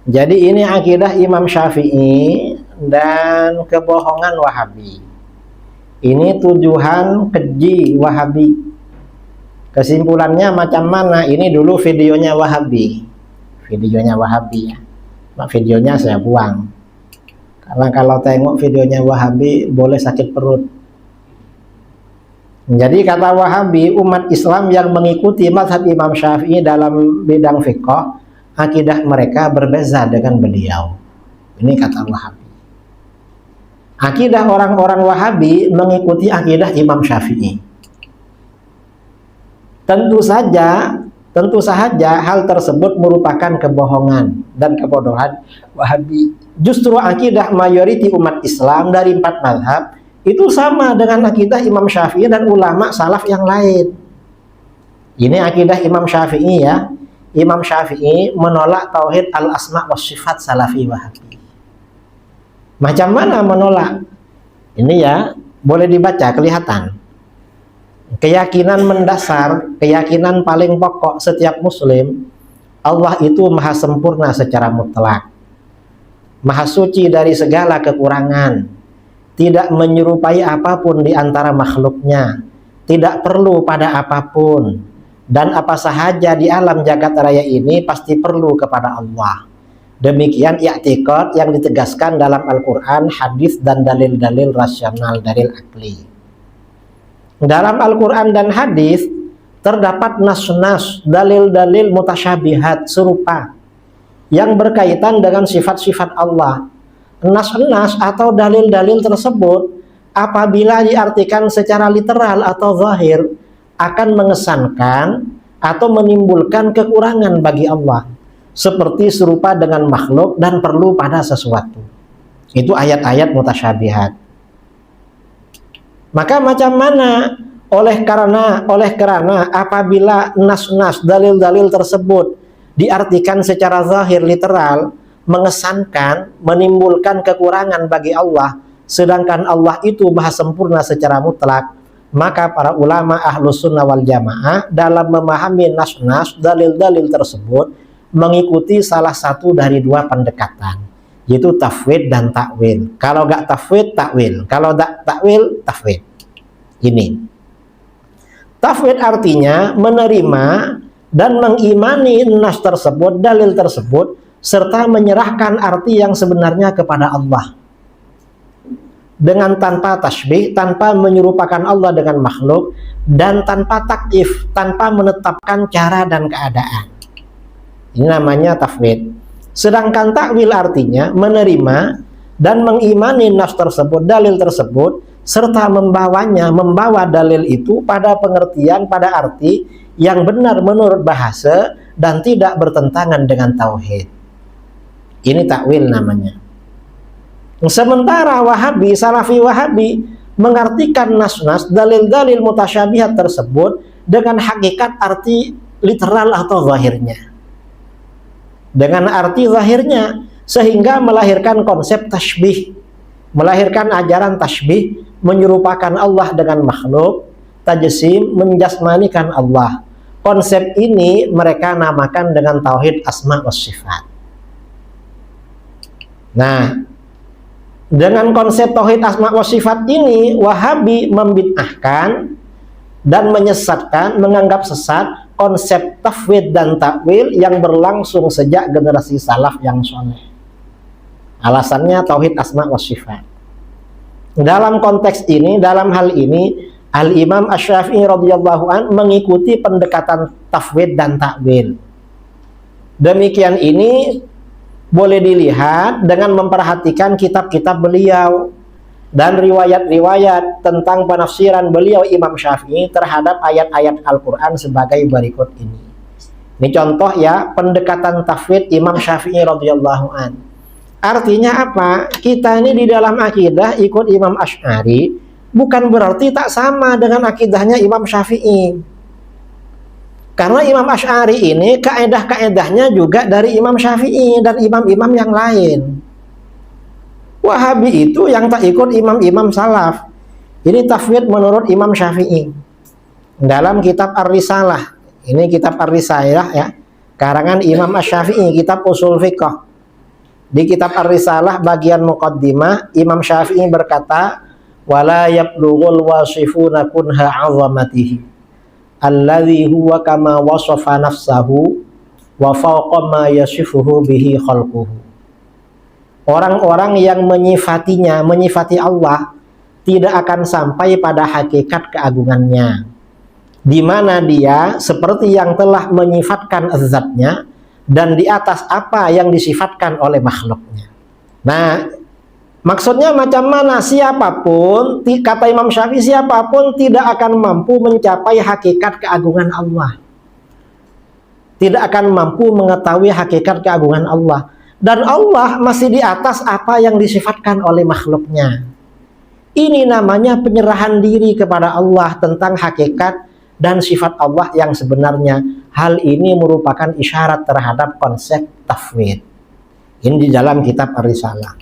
Jadi ini akidah Imam Syafi'i dan kebohongan Wahabi. Ini tujuan keji Wahabi. Kesimpulannya macam mana? Ini dulu videonya Wahabi. Videonya Wahabi ya. Videonya saya buang. Karena kalau tengok videonya Wahabi boleh sakit perut. Jadi kata Wahabi, umat Islam yang mengikuti mazhab Imam Syafi'i dalam bidang fiqh, akidah mereka berbeza dengan beliau. Ini kata Wahabi. Akidah orang-orang Wahabi mengikuti akidah Imam Syafi'i. Tentu saja hal tersebut merupakan kebohongan dan kebodohan Wahabi. Justru akidah mayoriti umat Islam dari 4 mazhab itu sama dengan akidah Imam Syafi'i dan ulama salaf yang lain. Ini akidah Imam Syafi'i ya. Imam Syafi'i menolak tauhid al-asma wa sifat salafi Wahabi. Macam mana menolak? Ini ya, boleh dibaca, kelihatan. Keyakinan mendasar, keyakinan paling pokok setiap muslim, Allah itu maha sempurna secara mutlak, maha suci dari segala kekurangan, tidak menyerupai apapun di antara makhluknya, tidak perlu pada apapun, dan apa sahaja di alam jagat raya ini pasti perlu kepada Allah. Demikian i'tiqad yang ditegaskan dalam Al-Quran, hadis dan dalil-dalil rasional, dalil akli. Dalam Al-Quran dan hadis terdapat nas-nas, dalil-dalil mutasyabihat serupa yang berkaitan dengan sifat-sifat Allah. Nas-nas atau dalil-dalil tersebut apabila diartikan secara literal atau zahir akan mengesankan atau menimbulkan kekurangan bagi Allah, seperti serupa dengan makhluk dan perlu pada sesuatu. Itu ayat-ayat mutasyabihat. Maka macam mana? Oleh karena apabila nas-nas, dalil-dalil tersebut diartikan secara zahir literal, mengesankan, menimbulkan kekurangan bagi Allah, sedangkan Allah itu maha sempurna secara mutlak, maka para ulama Ahlus Sunnah wal Jamaah dalam memahami nas-nas, dalil-dalil tersebut mengikuti salah satu dari 2 pendekatan, yaitu tafwid dan takwil. Kalau gak tafwid, takwil. Kalau gak takwil, tafwid. Ini tafwid artinya menerima dan mengimani nas tersebut, dalil tersebut, serta menyerahkan arti yang sebenarnya kepada Allah dengan tanpa tasbih, tanpa menyerupakan Allah dengan makhluk, dan tanpa takyif, tanpa menetapkan cara dan keadaan. Ini namanya tafwid. Sedangkan takwil artinya menerima dan mengimani nas tersebut, dalil tersebut, serta membawa dalil itu pada pengertian, pada arti yang benar menurut bahasa dan tidak bertentangan dengan tauhid. Ini takwil namanya. Sementara Wahabi, Salafi Wahabi mengartikan nas-nas, dalil-dalil mutasyabihat tersebut dengan hakikat arti literal atau zahirnya. Dengan arti zahirnya, sehingga melahirkan konsep tasbih, melahirkan ajaran tasbih, menyerupakan Allah dengan makhluk, tajsim, menjasmanikan Allah. Konsep ini mereka namakan dengan tauhid asma wa sifat. Nah, dengan konsep tauhid asma wa sifat ini, Wahabi membid'ahkan dan menyesatkan, menganggap sesat konsep tafwid dan takwil yang berlangsung sejak generasi salaf yang soleh. Alasannya tauhid asma wa sifat. Dalam konteks ini, dalam hal ini, Al-Imam Asy-Syafi'i radhiyallahu an mengikuti pendekatan tafwid dan takwil. Demikian ini boleh dilihat dengan memperhatikan kitab-kitab beliau dan riwayat-riwayat tentang penafsiran beliau Imam Syafi'i terhadap ayat-ayat Al-Quran sebagai berikut ini. Ini contoh ya, pendekatan tafwid Imam Syafi'i radhiyallahu an. Artinya apa? Kita ini di dalam akidah ikut Imam Asy'ari bukan berarti tak sama dengan akidahnya Imam Syafi'i. Karena Imam Asy'ari ini kaedah-kaedahnya juga dari Imam Syafi'i dan imam-imam yang lain. Wahabi itu yang tak ikut imam-imam salaf. Ini tafwid menurut Imam Syafi'i. Dalam kitab Ar-Risalah. Ini kitab Ar-Risalah ya. Karangan Imam Asy-Syafi'i, kitab usul fiqh. Di kitab Ar-Risalah bagian muqaddimah, Imam Syafi'i berkata, wala yablughul wasifuna kunha 'azamatihi alladhi huwa kama wasafa nafsahu wa fawqa ma yasifuhu bihi khalquhu. Orang-orang yang menyifatinya, menyifati Allah, tidak akan sampai pada hakikat keagungannya, di mana dia seperti yang telah menyifatkan zatnya dan di atas apa yang disifatkan oleh makhluknya. Nah, maksudnya macam mana? Siapapun, kata Imam Syafi'i, siapapun tidak akan mampu mencapai hakikat keagungan Allah, tidak akan mampu mengetahui hakikat keagungan Allah, dan Allah masih di atas apa yang disifatkan oleh makhluknya. Ini namanya penyerahan diri kepada Allah tentang hakikat dan sifat Allah yang sebenarnya. Hal ini merupakan isyarat terhadap konsep tafwid. Ini di dalam kitab Ar-Risalah.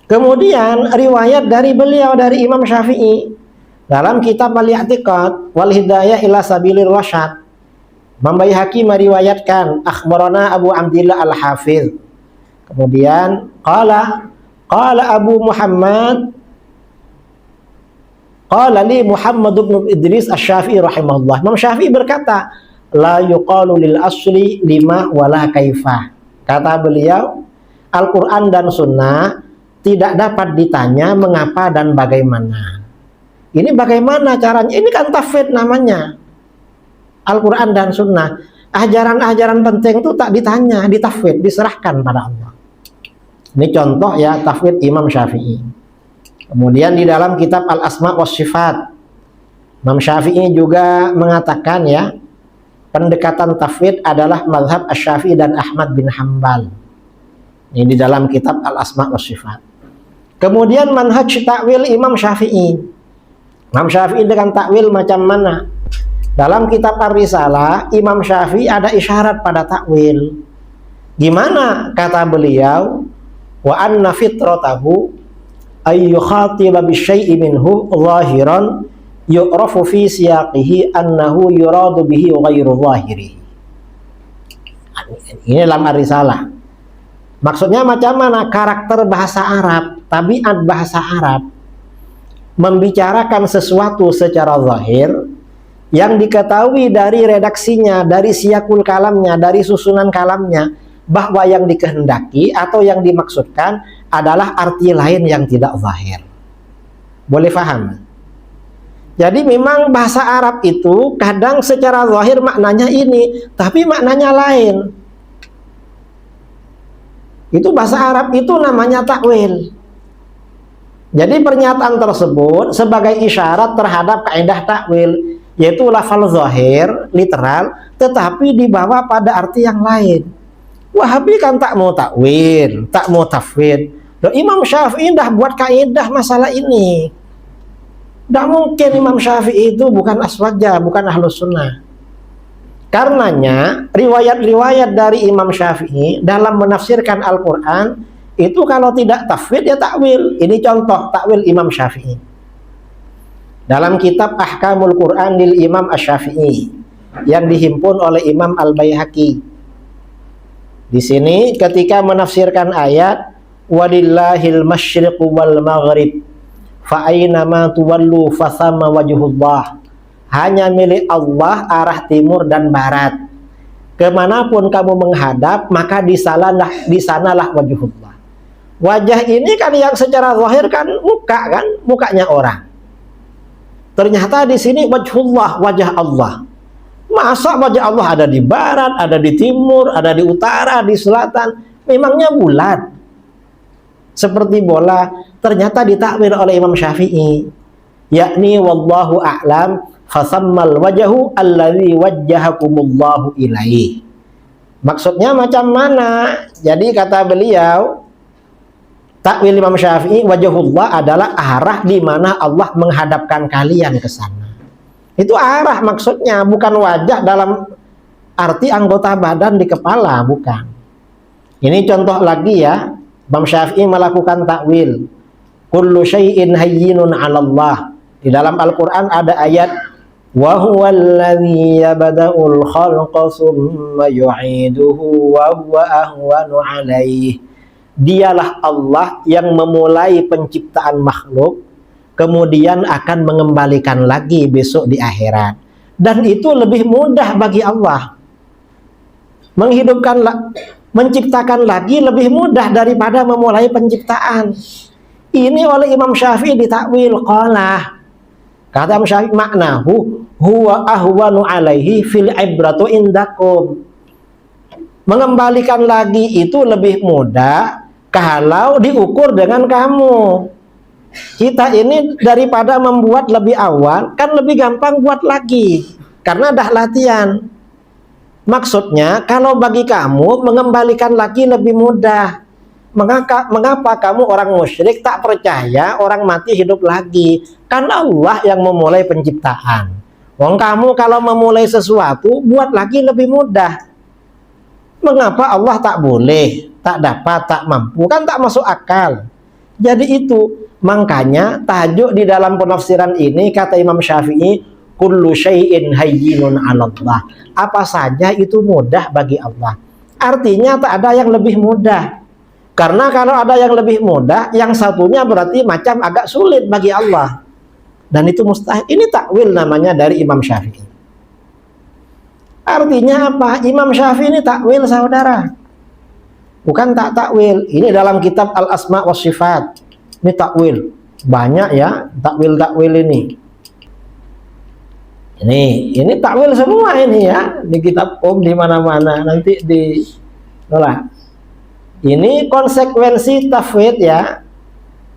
Kemudian riwayat dari beliau, dari Imam Syafi'i, dalam kitab Al-I'tiqad wal Hidayah ila Sabilir Rasyad, Imam Baihaqi meriwayatkan, akhbarana Abu Abdillah Al-Hafiz. Kemudian qala Abu Muhammad, qala li Muhammad bin Idris Asy-Syafi'i rahimahullah. Imam Syafi'i berkata, la yuqalu lil asli lima wala kaifa. Kata beliau, Al-Qur'an dan Sunnah tidak dapat ditanya mengapa dan bagaimana. Ini bagaimana caranya? Ini kan tafwid namanya. Al-Quran dan Sunnah, ajaran-ajaran penting itu tak ditanya, ditafwid, diserahkan pada Allah. Ini contoh ya tafwid Imam Syafi'i. Kemudian di dalam kitab Al-Asma wa Sifat, Imam Syafi'i juga mengatakan ya, pendekatan tafwid adalah mazhab Asy-Syafi'i dan Ahmad bin Hanbal. Ini di dalam kitab Al-Asma wa Sifat. Kemudian manhaj takwil Imam Syafi'i. Imam Syafi'i dengan takwil macam mana? Dalam kitab Ar-Risalah, Imam Syafi'i ada isyarat pada takwil. Gimana? Kata beliau, wa anna fitratahu ay yukhatiba bisyai'i minhu zahiran yu'rafu fi siyaqihi annahu yuradu bihi ghairu zahirihi. Ini dalam Ar-Risalah. Maksudnya macam mana? Karakter bahasa Arab, tabiat bahasa Arab, membicarakan sesuatu secara zahir yang diketahui dari redaksinya, dari siyakul kalamnya, dari susunan kalamnya, bahwa yang dikehendaki atau yang dimaksudkan adalah arti lain yang tidak zahir. Boleh paham? Jadi memang bahasa Arab itu kadang secara zahir maknanya ini, tapi maknanya lain. Itu bahasa Arab, itu namanya takwil. Jadi pernyataan tersebut sebagai isyarat terhadap kaidah takwil, yaitu lafal zahir, literal, tetapi dibawa pada arti yang lain. Wahabi kan tak mau takwil, tak mau tafwid. Imam Syafi'i dah buat kaidah masalah ini. Tidak mungkin Imam Syafi'i itu bukan aswaja, bukan ahlus sunnah. Karenanya riwayat-riwayat dari Imam Syafi'i dalam menafsirkan Al-Quran itu kalau tidak tafwid ya takwil. Ini contoh takwil Imam Syafi'i. Dalam kitab Ahkamul Quran lil Imam Asy-Syafi'i yang dihimpun oleh Imam Al-Baihaqi. Di sini ketika menafsirkan ayat walillahil masyriqu wal maghrib fa aina ma tuwallu fa thamma wajhullah. Hanya milik Allah arah timur dan barat. Kemanapun kamu menghadap maka di sanalah wajhullah. Wajah ini kan yang secara zahir kan muka kan, mukanya orang. Ternyata di sini wajhullah, wajah Allah. Masa wajah Allah ada di barat, ada di timur, ada di utara, di selatan? Memangnya bulat seperti bola? Ternyata ditakwil oleh Imam Syafi'i, yakni wallahu a'lam fasammal wajahu alladzi wajjahakumullahu ilaih. Maksudnya macam mana? Jadi kata beliau, takwil Imam Syafi'i, wajhullah adalah arah di mana Allah menghadapkan kalian ke sana. Itu arah maksudnya, bukan wajah dalam arti anggota badan di kepala, bukan. Ini contoh lagi ya, Imam Syafi'i melakukan takwil. Kullu syai'in hayyinun 'ala Allah. Di dalam Al-Qur'an ada ayat wa huwallazi yabda'ul khalqa tsumma yu'iduhu wa huwa ahwanu 'alaihi. dialah Allah yang memulai penciptaan makhluk, kemudian akan mengembalikan lagi besok di akhirat. Dan itu lebih mudah bagi Allah. Menciptakan lagi lebih mudah daripada memulai penciptaan. Ini oleh Imam Syafi'i ditakwil, qala. Kata Imam Syafi'i, maknahu huwa ahwanu alaihi fil ibratu indakum. Mengembalikan lagi itu lebih mudah kalau diukur dengan kamu. Kita ini daripada membuat lebih awal, kan lebih gampang buat lagi karena dah latihan. Maksudnya kalau bagi kamu mengembalikan lagi lebih mudah. Mengapa kamu orang musyrik tak percaya orang mati hidup lagi? Kan Allah yang memulai penciptaan. Wong kamu kalau memulai sesuatu buat lagi lebih mudah. Mengapa Allah tak boleh, tak dapat, tak mampu? Kan tak masuk akal. Jadi itu, makanya tajuk di dalam penafsiran ini kata Imam Syafi'i, kullu syai'in hayyinun 'ala Allah. Apa saja itu mudah bagi Allah. Artinya tak ada yang lebih mudah. Karena kalau ada yang lebih mudah, yang satunya berarti macam agak sulit bagi Allah. Dan itu mustahil. Ini takwil namanya dari Imam Syafi'i. Artinya apa? Imam Syafi'i ini takwil, saudara. Bukan tak takwil. Ini dalam kitab Al-Asma' wa Sifat. Ini takwil. Banyak ya takwil-takwil ini. Ini takwil semua ini ya. Di kitab di mana-mana. Nanti di ini konsekuensi tafwid ya.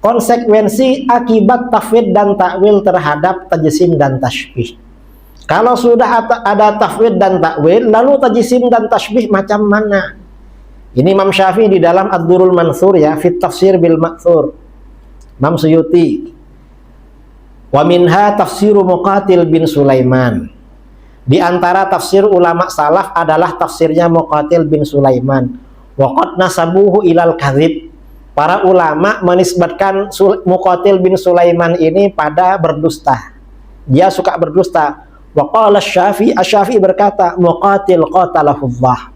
Konsekuensi akibat tafwid dan takwil terhadap tajsim dan tashbih. Kalau sudah ada tafwid dan takwil, lalu tajsim dan tashbih macam mana? Ini Imam Syafi'i di dalam Ad-Durrul Mansur ya, fit tafsir bil ma'thur. Imam Suyuti. Wa minha tafsiru Muqatil bin Sulaiman. Di antara tafsir ulama salaf adalah tafsirnya Muqatil bin Sulaiman. Wa qad nasabuhu ilal kadhib. Para ulama menisbatkan Muqatil bin Sulaiman ini pada berdusta. Dia suka berdusta. Wa qala Asy-Syafi'i berkata, Muqatil qatalahullah.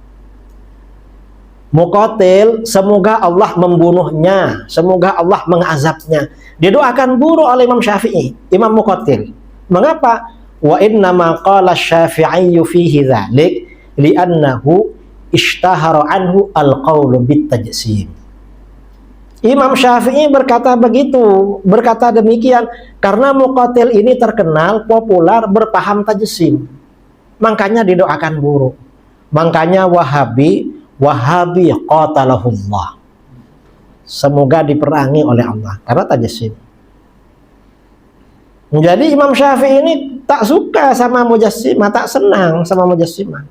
Muqatil, semoga Allah membunuhnya, semoga Allah mengazabnya. Didoakan buruk oleh Imam Syafi'i, Imam Muqatil. Mengapa? Wa inna ma qala Syafi'i fihi dzalik li'annahu ishtahara anhu al-qaulu bit-tajsim. Imam Syafi'i berkata begitu, berkata demikian karena Muqatil ini terkenal populer berpaham tajsim. Makanya didoakan buruk. Makanya Wahabi qatalahullah. Semoga diperangi oleh Allah karena tajsim. Jadi Imam Syafi'i ini tak suka sama mujassimah, tak senang sama mujassimah.